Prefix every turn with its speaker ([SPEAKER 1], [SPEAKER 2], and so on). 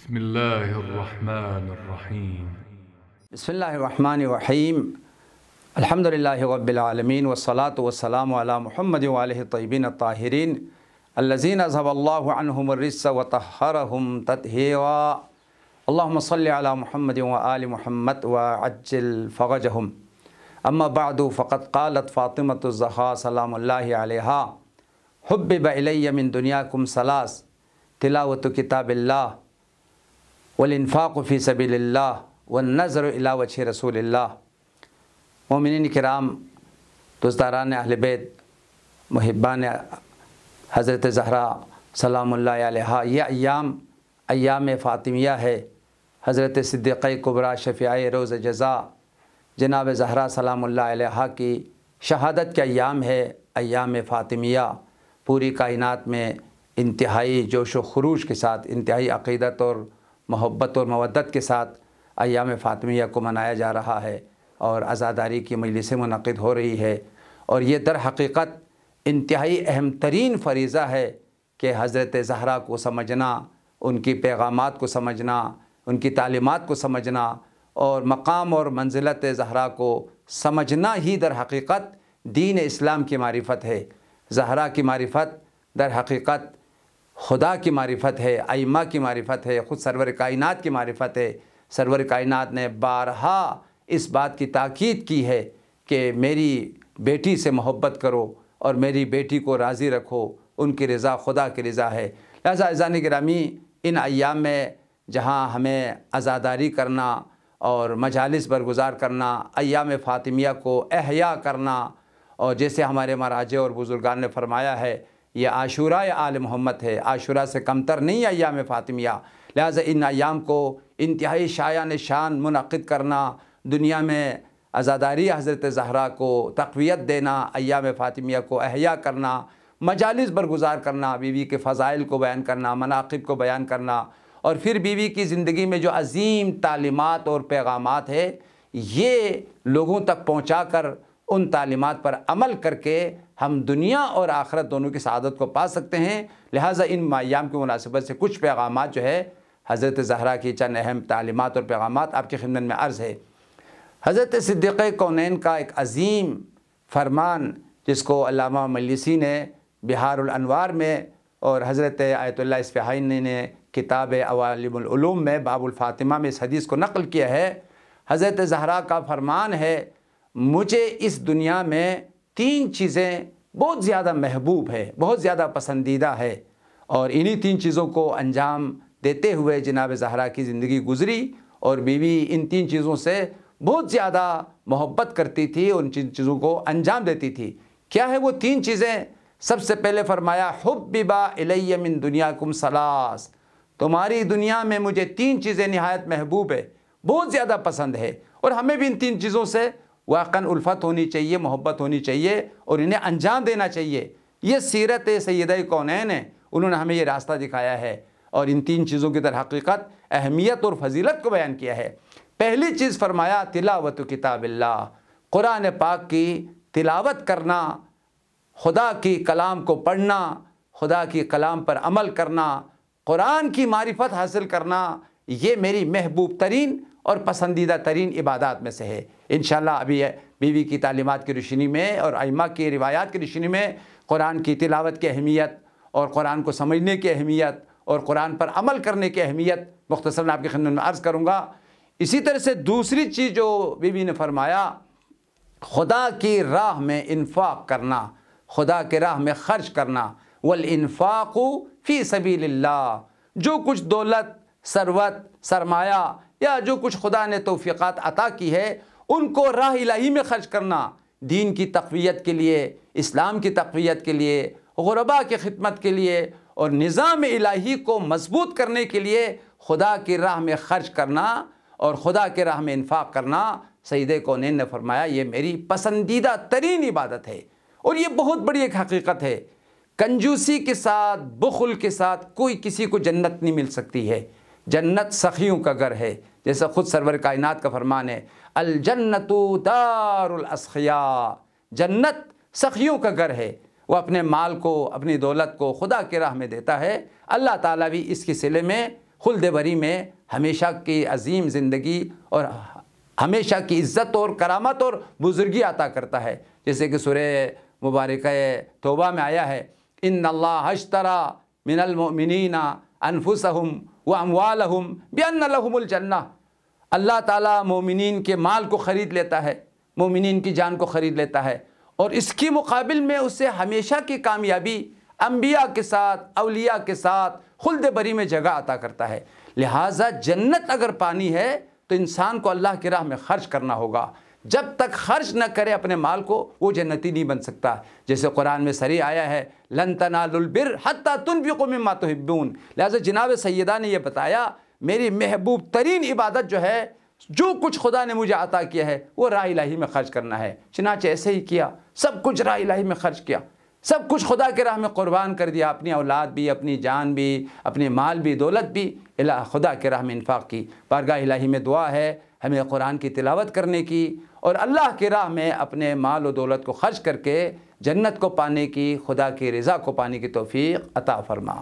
[SPEAKER 1] بسم الله الرحمن الرحيم.
[SPEAKER 2] بسم الله الرحمن الرحيم. الحمد لله رب العالمين والصلاة والسلام على محمد وآله الطيبين الطاهرين الذين أذهب الله عنهم الرجس وطهرهم تطهيرا. اللهم صل على محمد وآل محمد وعجل فرجهم. أما بعد فقد قالت فاطمة الزهراء سلام الله عليها: حبب إلي من دنياكم ثلاث: تلاوة كتاب الله، والانفاق فی سبیل اللہ، والنظر الی وجہ رسول اللہ۔ مومنین کرام، دوستداران اہل بیت، محبان حضرت زہرا سلام اللہ علیہا، یہ ایام فاطمیہ ہے۔ حضرت صدیقہ کبریٰ شفیعہ روز جزا جناب زہرا سلام اللہ علیہا کی شہادت کے ایام ہے، ایام فاطمیہ۔ پوری کائنات میں انتہائی جوش و خروش کے ساتھ، انتہائی عقیدت اور محبت اور مودت کے ساتھ ایام فاطمیہ کو منایا جا رہا ہے، اور عزاداری کی مجلسیں منعقد ہو رہی ہے۔ اور یہ در حقیقت انتہائی اہم ترین فریضہ ہے کہ حضرت زہرا کو سمجھنا، ان کی پیغامات کو سمجھنا، ان کی تعلیمات کو سمجھنا، اور مقام اور منزلت زہرا کو سمجھنا ہی در حقیقت دین اسلام کی معرفت ہے۔ زہرا کی معرفت در حقیقت خدا کی معرفت ہے، ائمہ کی معرفت ہے، خود سرور کائنات کی معرفت ہے۔ سرور کائنات نے بارہا اس بات کی تاکید کی ہے کہ میری بیٹی سے محبت کرو اور میری بیٹی کو راضی رکھو، ان کی رضا خدا کی رضا ہے۔ لہذا عزیزان گرامی، ان ایام میں جہاں ہمیں عزاداری کرنا اور مجالس برگزار کرنا، ایام فاطمیہ کو احیاء کرنا، اور جیسے ہمارے مراجع اور بزرگان نے فرمایا ہے، یہ عاشوراء آل محمد ہے، عاشوراء سے کمتر نہیں ایام فاطمیہ۔ لہٰذا ان ایام کو انتہائی شایان شان منعقد کرنا، دنیا میں عزاداری حضرت زہرا کو تقویت دینا، ایام فاطمیہ کو احیاء کرنا، مجالس برگزار کرنا، بیوی کے فضائل کو بیان کرنا، مناقب کو بیان کرنا، اور پھر بیوی کی زندگی میں جو عظیم تعلیمات اور پیغامات ہے، یہ لوگوں تک پہنچا کر ان تعلیمات پر عمل کر کے ہم دنیا اور آخرت دونوں کی سعادت کو پا سکتے ہیں۔ لہٰذا ان ایام کی مناسبت سے کچھ پیغامات جو ہے حضرت زہرا کی چند اہم تعلیمات اور پیغامات آپ کی خدمت میں عرض ہے۔ حضرت صدیقہ کونین کا ایک عظیم فرمان، جس کو علامہ مجلسی نے بہار الانوار میں اور حضرت آیت اللہ اصفہانی نے کتاب عوالم العلوم میں باب الفاطمہ میں اس حدیث کو نقل کیا ہے۔ حضرت زہرا کا فرمان ہے: مجھے اس دنیا میں تین چیزیں بہت زیادہ محبوب ہے، بہت زیادہ پسندیدہ ہے، اور انہی تین چیزوں کو انجام دیتے ہوئے جناب زہرا کی زندگی گزری، اور بیوی ان تین چیزوں سے بہت زیادہ محبت کرتی تھی، ان چیزوں کو انجام دیتی تھی۔ کیا ہے وہ تین چیزیں؟ سب سے پہلے فرمایا: حبب الی من دنیاکم ثلاث، تمہاری دنیا میں مجھے تین چیزیں نہایت محبوب ہے، بہت زیادہ پسند ہے، اور ہمیں بھی ان تین چیزوں سے واقعاً الفت ہونی چاہیے، محبت ہونی چاہیے، اور انہیں انجام دینا چاہیے۔ یہ سیرت سیدہ کونین ہے، انہوں نے ہمیں یہ راستہ دکھایا ہے، اور ان تین چیزوں کی در حقیقت اہمیت اور فضیلت کو بیان کیا ہے۔ پہلی چیز فرمایا: تلاوت کتاب اللہ، قرآن پاک کی تلاوت کرنا، خدا کی کلام کو پڑھنا، خدا کی کلام پر عمل کرنا، قرآن کی معرفت حاصل کرنا، یہ میری محبوب ترین اور پسندیدہ ترین عبادات میں سے ہے۔ انشاءاللہ ابھی بیوی کی تعلیمات کی روشنی میں اور ائمہ کی روایات کی روشنی میں قرآن کی تلاوت کی اہمیت، اور قرآن کو سمجھنے کی اہمیت، اور قرآن پر عمل کرنے کی اہمیت مختصراً آپ کی خدمت میں عرض کروں گا۔ اسی طرح سے دوسری چیز جو بیوی نے فرمایا، خدا کی راہ میں انفاق کرنا، خدا کی راہ میں خرچ کرنا، والانفاق فی سبیل اللہ، جو کچھ دولت، ثروت، سرمایہ یا جو کچھ خدا نے توفیقات عطا کی ہے، ان کو راہ الہی میں خرچ کرنا، دین کی تقویت کے لیے، اسلام کی تقویت کے لیے، غرباء کی خدمت کے لیے، اور نظام الہی کو مضبوط کرنے کے لیے خدا کی راہ میں خرچ کرنا اور خدا کی راہ میں انفاق کرنا، سیدہ کونین نے فرمایا یہ میری پسندیدہ ترین عبادت ہے۔ اور یہ بہت بڑی ایک حقیقت ہے، کنجوسی کے ساتھ، بخل کے ساتھ کوئی کسی کو جنت نہیں مل سکتی ہے۔ جنت سخیوں کا گھر ہے، جیسا خود سرور کائنات کا فرمان ہے: الجنت دار الاسخیاء، جنت سخیوں کا گھر ہے۔ وہ اپنے مال کو، اپنی دولت کو خدا کی راہ میں دیتا ہے، اللہ تعالیٰ بھی اس کے صلے میں خلد بری میں ہمیشہ کی عظیم زندگی اور ہمیشہ کی عزت اور کرامت اور بزرگی عطا کرتا ہے، جیسے کہ سورہ مبارکہ توبہ میں آیا ہے، ان اللہ اشترى من المؤمنین انفسهم واموالهم بان لهم الجنہ۔ اللہ تعالیٰ مومنین کے مال کو خرید لیتا ہے، مومنین کی جان کو خرید لیتا ہے، اور اس کی مقابل میں اسے ہمیشہ کی کامیابی انبیاء کے ساتھ، اولیاء کے ساتھ خلد بری میں جگہ عطا کرتا ہے۔ لہٰذا جنت اگر پانی ہے تو انسان کو اللہ کی راہ میں خرچ کرنا ہوگا۔ جب تک خرچ نہ کرے اپنے مال کو وہ جنتی نہیں بن سکتا، جیسے قرآن میں صریح آیا ہے لن تنالوا البر حتی تنفقوا مما تحبون۔ لہٰذا جناب سیدہ نے یہ بتایا میری محبوب ترین عبادت جو ہے، جو کچھ خدا نے مجھے عطا کیا ہے وہ راہ الہی میں خرچ کرنا ہے۔ چنانچہ ایسے ہی کیا، سب کچھ راہ الہی میں خرچ کیا، سب کچھ خدا کے راہ میں قربان کر دیا، اپنی اولاد بھی، اپنی جان بھی، اپنے مال بھی، دولت بھی خدا کے راہ میں انفاق کی۔ بارگاہ الہی میں دعا ہے ہمیں قرآن کی تلاوت کرنے کی اور اللہ کی راہ میں اپنے مال و دولت کو خرچ کر کے جنت کو پانے کی، خدا کی رضا کو پانے کی توفیق عطا فرما۔